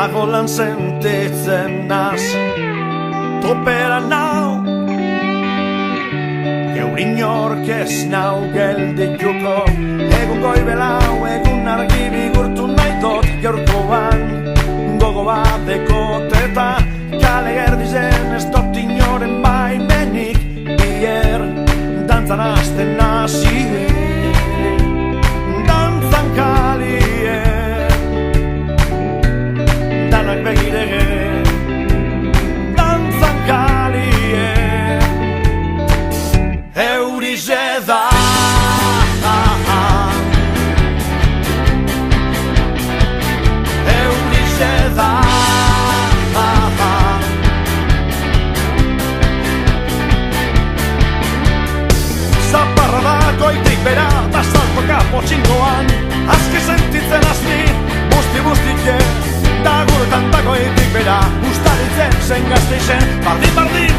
Pagolan sentitzen naz topera nau Geurin ork ez nau geldituko Egun goibelau, egun argi bigurtu nahitot Gaurkoan gogo bateko teta Kale gerdizen ez dut inoren baimenik Bier dantzan azten nazi Dantzan kalien Danak begirege Dantzan kalien Eurize da Eurize da Zaparra da goitik bera da salpoka potxingoan Azki sentitzen azni, busti-bustike Da guretan da goitik bera Ustaritzen zen gazteizen, bardin-bardin